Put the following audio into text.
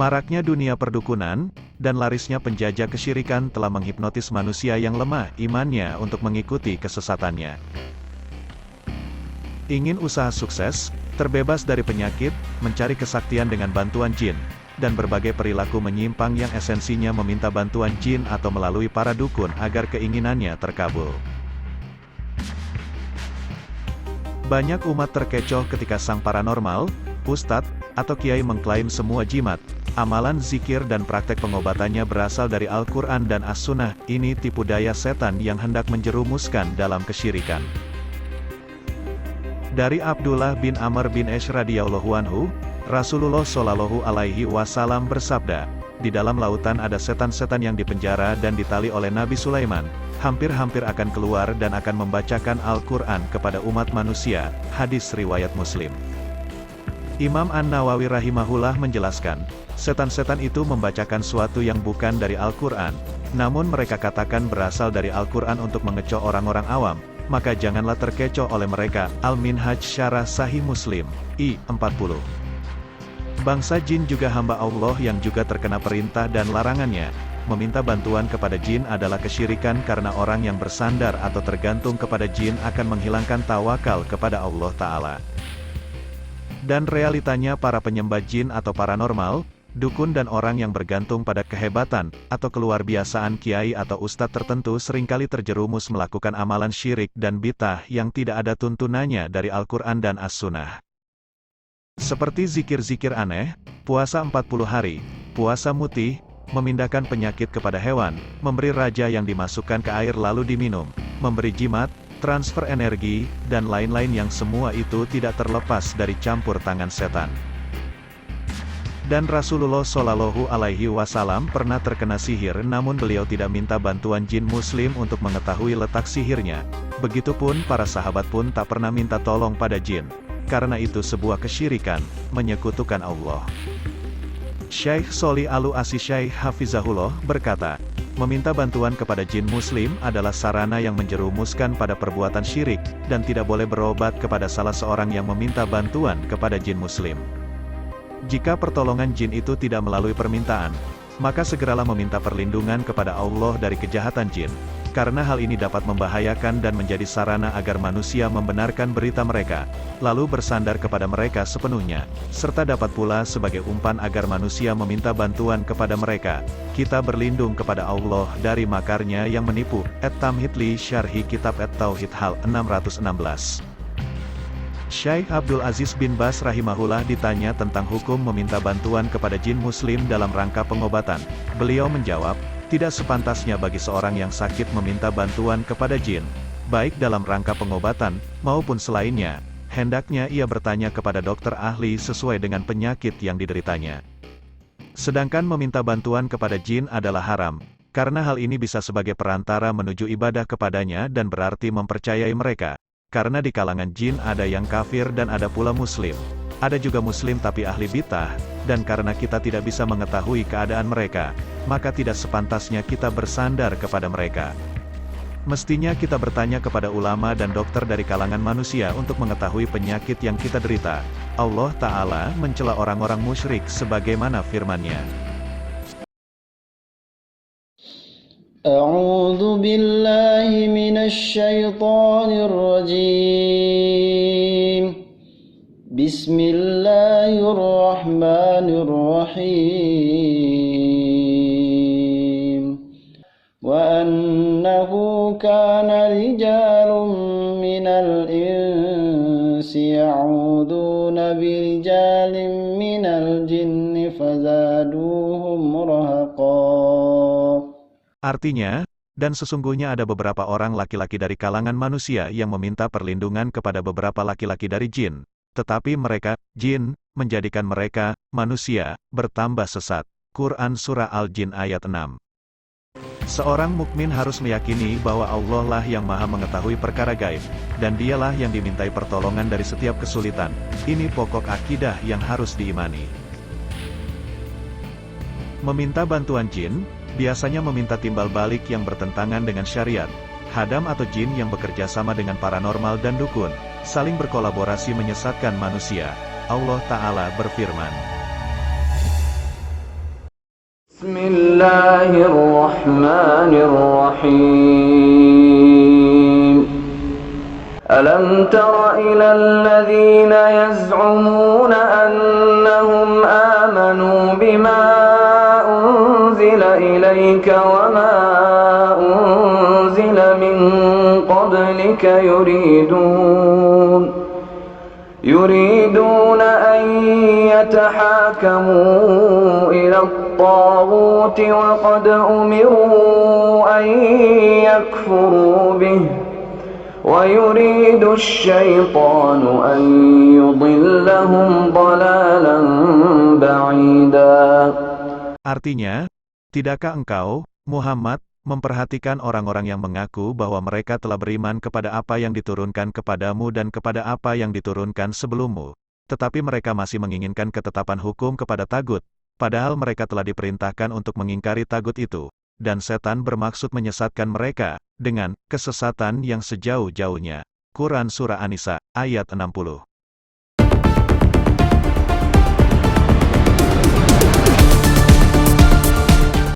Maraknya dunia perdukunan, dan larisnya penjajah kesyirikan telah menghipnotis manusia yang lemah imannya untuk mengikuti kesesatannya. Ingin usaha sukses, terbebas dari penyakit, mencari kesaktian dengan bantuan jin, dan berbagai perilaku menyimpang yang esensinya meminta bantuan jin atau melalui para dukun agar keinginannya terkabul. Banyak umat terkecoh ketika sang paranormal, ustadz, atau kiai mengklaim semua jimat, amalan zikir dan praktek pengobatannya berasal dari Al-Quran dan As-Sunnah. Ini tipu daya setan yang hendak menjerumuskan dalam kesyirikan. Dari Abdullah bin Amr bin Ash radhiyallahu anhu, Rasulullah shallallahu alaihi wasallam bersabda, di dalam lautan ada setan-setan yang dipenjara dan ditali oleh Nabi Sulaiman, hampir-hampir akan keluar dan akan membacakan Al-Quran kepada umat manusia. Hadis riwayat Muslim. Imam An-Nawawi rahimahullah menjelaskan, setan-setan itu membacakan suatu yang bukan dari Al-Quran, namun mereka katakan berasal dari Al-Quran untuk mengecoh orang-orang awam, maka janganlah terkecoh oleh mereka. Al-Minhaj Syarah Sahih Muslim, I. 40. Bangsa jin juga hamba Allah yang juga terkena perintah dan larangannya. Meminta bantuan kepada jin adalah kesyirikan karena orang yang bersandar atau tergantung kepada jin akan menghilangkan tawakal kepada Allah Ta'ala. Dan realitanya para penyembah jin atau paranormal, dukun dan orang yang bergantung pada kehebatan, atau keluarbiasaan kiai atau ustadz tertentu seringkali terjerumus melakukan amalan syirik dan bid'ah yang tidak ada tuntunannya dari Al-Quran dan As-Sunnah. Seperti zikir-zikir aneh, puasa 40 hari, puasa mutih, memindahkan penyakit kepada hewan, memberi raja yang dimasukkan ke air lalu diminum, memberi jimat, transfer energi, dan lain-lain yang semua itu tidak terlepas dari campur tangan setan. Dan Rasulullah Shallallahu Alaihi Wasallam pernah terkena sihir namun beliau tidak minta bantuan jin muslim untuk mengetahui letak sihirnya. Begitupun para sahabat pun tak pernah minta tolong pada jin. Karena itu sebuah kesyirikan, menyekutukan Allah. Syekh Sholih Al-Asy-Syaikh Hafizahullah berkata, meminta bantuan kepada jin muslim adalah sarana yang menjerumuskan pada perbuatan syirik, dan tidak boleh berobat kepada salah seorang yang meminta bantuan kepada jin muslim. Jika pertolongan jin itu tidak melalui permintaan, maka segeralah meminta perlindungan kepada Allah dari kejahatan jin, karena hal ini dapat membahayakan dan menjadi sarana agar manusia membenarkan berita mereka, lalu bersandar kepada mereka sepenuhnya, serta dapat pula sebagai umpan agar manusia meminta bantuan kepada mereka. Kita berlindung kepada Allah dari makarnya yang menipu. At-Tamhid li Syarhi Kitab At-Tauhid hal 616. Syekh Abdul Aziz bin Baz rahimahullah ditanya tentang hukum meminta bantuan kepada jin muslim dalam rangka pengobatan. Beliau menjawab, tidak sepantasnya bagi seorang yang sakit meminta bantuan kepada jin, baik dalam rangka pengobatan, maupun selainnya. Hendaknya ia bertanya kepada dokter ahli sesuai dengan penyakit yang dideritanya. Sedangkan meminta bantuan kepada jin adalah haram, karena hal ini bisa sebagai perantara menuju ibadah kepadanya dan berarti mempercayai mereka. Karena di kalangan jin ada yang kafir dan ada pula muslim. Ada juga muslim tapi ahli bid'ah, dan karena kita tidak bisa mengetahui keadaan mereka, maka tidak sepantasnya kita bersandar kepada mereka. Mestinya kita bertanya kepada ulama dan dokter dari kalangan manusia untuk mengetahui penyakit yang kita derita. Allah Ta'ala mencela orang-orang musyrik sebagaimana firman-Nya. أعوذ بالله من الشيطان الرجيم بسم الله الرحمن الرحيم وأنه كان رجال من الإنس يعوذون برجال من الجن فزادوهم رهقا. Artinya, dan sesungguhnya ada beberapa orang laki-laki dari kalangan manusia yang meminta perlindungan kepada beberapa laki-laki dari jin, tetapi mereka, jin, menjadikan mereka, manusia, bertambah sesat. Quran Surah Al-Jin ayat 6. Seorang mukmin harus meyakini bahwa Allah lah yang maha mengetahui perkara gaib, dan dialah yang dimintai pertolongan dari setiap kesulitan. Ini pokok akidah yang harus diimani. Meminta bantuan jin, biasanya meminta timbal balik yang bertentangan dengan syariat. Hadam atau jin yang bekerja sama dengan paranormal dan dukun, saling berkolaborasi menyesatkan manusia. Allah Ta'ala berfirman, Bismillahirrahmanirrahim. Alam tara ilal ladzina yaz'umuna annahum amanu bima unzila ilayka wa ma unzila min qablika yuridun an yatahakamu ila at-taghut wa qad umiru an yakfuru bihi ويريد الشيطان أن يضلهم ضلالا بعيدا. Artinya, tidakkah engkau, Muhammad, memperhatikan orang-orang yang mengaku bahwa mereka telah beriman kepada apa yang diturunkan kepadamu dan kepada apa yang diturunkan sebelummu, tetapi mereka masih menginginkan ketetapan hukum kepada tagut, padahal mereka telah diperintahkan untuk mengingkari tagut itu, dan setan bermaksud menyesatkan mereka dengan kesesatan yang sejauh-jauhnya. Quran Surah An-Nisa, ayat 60.